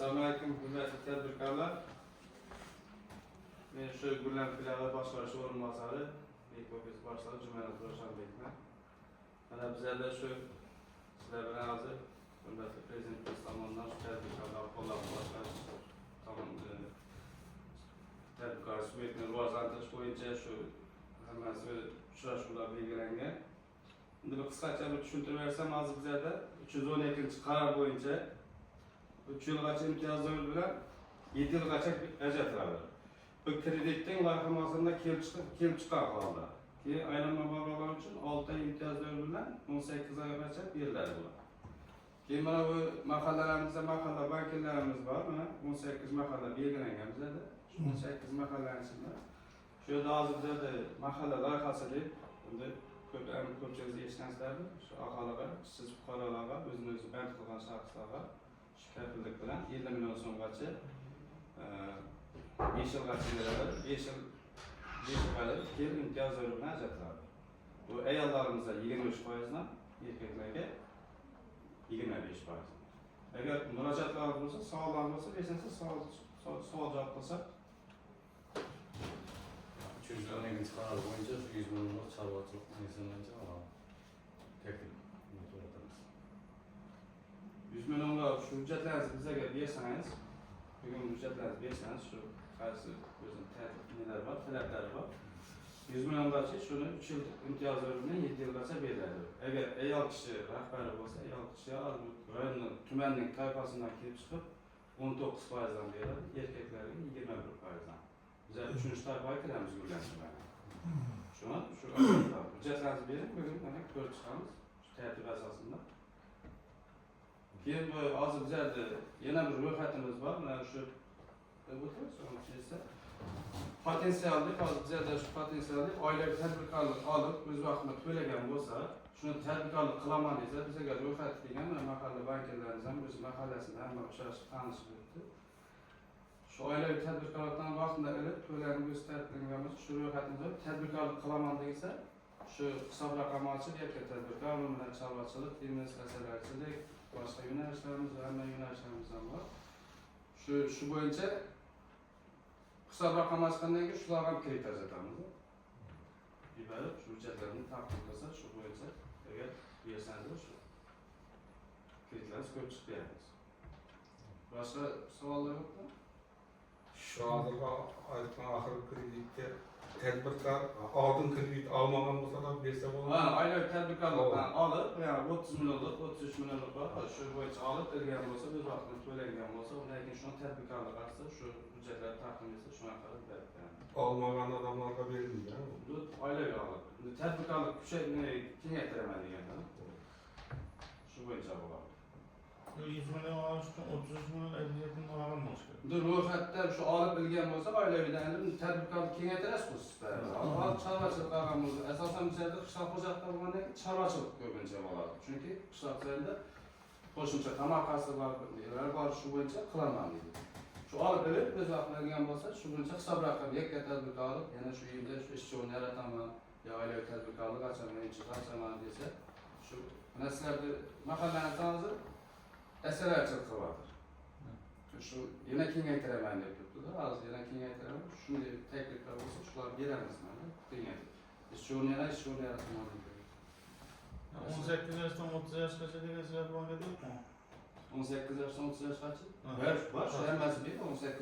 Assalamualaikum hurmatli tadbirkorlar. Men shu Gullan filiali boshqarish o'rinbosari Bekobez boshlig'i Jumanat Ravshanbekman. Mana bizlarda shu sizlar bilan hozir hurmatli prezidentimiz tomonidan shu tadbirkorlarni qo'llab-quvvatlash tadbirkor subyektini rivojlantirish bo'yicha shu hammasi uchrashuvlar belgilangan. Endi bir qisqacha bir tushuntirib bersam, hozir bizlarda 312-qaror bo'yicha 3 yilgacha imtiyozlar bilan 7 yilgacha ajratiladi. Bu kreditning loyihamasida kelib chiqqan holda. Keyin aylanma bog'lar uchun 6 oy imtiyozlar bilan 18 oygacha beriladi bular. Keyin mana bu mahallalarimizda mahalla banklarimiz bor. Mana 18 mahalla belgilangan bizlarda. Shu 18 mahallaning ichida shu yerda hozir bizlarda mahalla loyihasi deb endi ko'pchilik eshitgansizlardir. Shu aholiga, ishsiz fuqarolarga, o'zini o'zi band qilgan shaxslarga shu kafillik bilan 50 million so'mgacha 5 yilgacha beriladi. 5 yilga keyin imtiyozlar bilan ajratiladi. Bu ayollarimizda 23%dan, erkaklarga 25%. Agar murojaatlar bo'lsa, savollar bo'lsa, bersanglar savol javob qilsak. 312-qaror bo'yicha 100 millionlik chorvachilik insonlarcha taklif qilamiz. 100 millionga shu hujjatlaringizni bizga bersangiz, bugun hujjatlaringizni bersangiz, shu qaysi o'zining tartiblari bor, talablari bor. 100 milliongacha shuni 3 yil imtiyozlar bilan 7 yilgacha beriladi. Agar ayol kishi rahbari bo'lsa, ayol kishi rayonning, tumanning toifasidan kelib chiqib 19%dan beradi, erkaklarga 21%dan. Bizlar 3-chi toifaga kiramiz yo'llanishlar. Shuni shu hujjatlaringizni bering, bugun mana ko'rib chiqamiz shu tartib asosida. Keyin bu hozir bizlarda yana bir ro'yxatimiz bor. Mana shu potensialli hozir bizlarda shu potensialli oilaviy tadbirkorlik olib o'z vaqtida to'lagan bo'lsa, shuni tadbirkorlik qilaman desa, bizga ro'yxat degan mahalla vakillarimiz ham o'z mahallasida hamma uchrashib tanishib o'tdi. Shu oilaviy tadbirkorlikdan vaqtida ilib to'lanib o'z tartiblangan bo'lsa, shu ro'yxatimizda tadbirkorlik qilaman desa, shu hisob raqam ochib yakka tadbirkor bilan chorvachilik, investitsiyachilik, boshqa yo'nalishlarimiz va hamma yo'nalishlarimiz ham bor. Shu bo'yicha hisob raqam ochgandan keyin shularga ham kredit ajratamiz. Iborat shu hujjatlarni taqdim qilsa, shu bo'yicha agar bersangiz shu kreditlarni ko'p chiqib beramiz. Boshqa savollar yo'qmi? Şu hozirgi aytgan oxirgi kreditga tadbirkor oldin kredit olmagan bo'lsa ham bersa bo'ladimi? Ha, oilaviy tadbirkorlikdan olib, ya'ni 30 millionlik, 33 millionlik bor. Shu bo'yicha olib ilgan bo'lsa, o'z vaqtida to'langan bo'lsa, undan keyin shuni tadbirkorlik asosida shu hujjatlarni taqdim etsa, shunaqa qilib beradi. Olmagan odamlarga berilgan. Bu oilaviy olib. Tadbirkorlik kengaytiraman deganda. Shu bo'yicha bo'ladi. 100 milyon olish uchun 33 milyon ajratib olganmiz. Bu ro'yxatda shu olib bilgan bo'lsa, oilaviydan tadbirkorlik kengaytirish xususida. Hozir chorvachilik qilgan bo'lsa, asosan bizlarda qishloq xo'jaligida bo'lgandan keyin chorvachilik ko'pincha bo'ladi. Chunki qishloq joyda qo'shimcha qamoq xavfsizliklar bor, shu bo'yicha qilaman deydi. Shu olib bilib, o'z vaqtida bilgan bo'lsa, shu bo'yicha hisob raqam yakka tadbirkorlik, yana shu yerda shu ishchi o'rni yarataman, yo oilaviy tadbirkorlik ochaman, ishchi ochaman desa, shu mana sizlarda mahallani hozir asarchilik qilyapti. Shu yana kengaytiraman deb turibdi-da, hozir yana kengaytiraman. Shunday takliflar bo'lsa, shularni beramiz mana. Kengaytirib. Ishchi o'rni yarataman deb. 18 yoshdan 30 yoshgacha degan sizlar bo'lgan yo'qmi? 18 yoshdan 30 yoshgacha? Bor, shu hammasi bir 18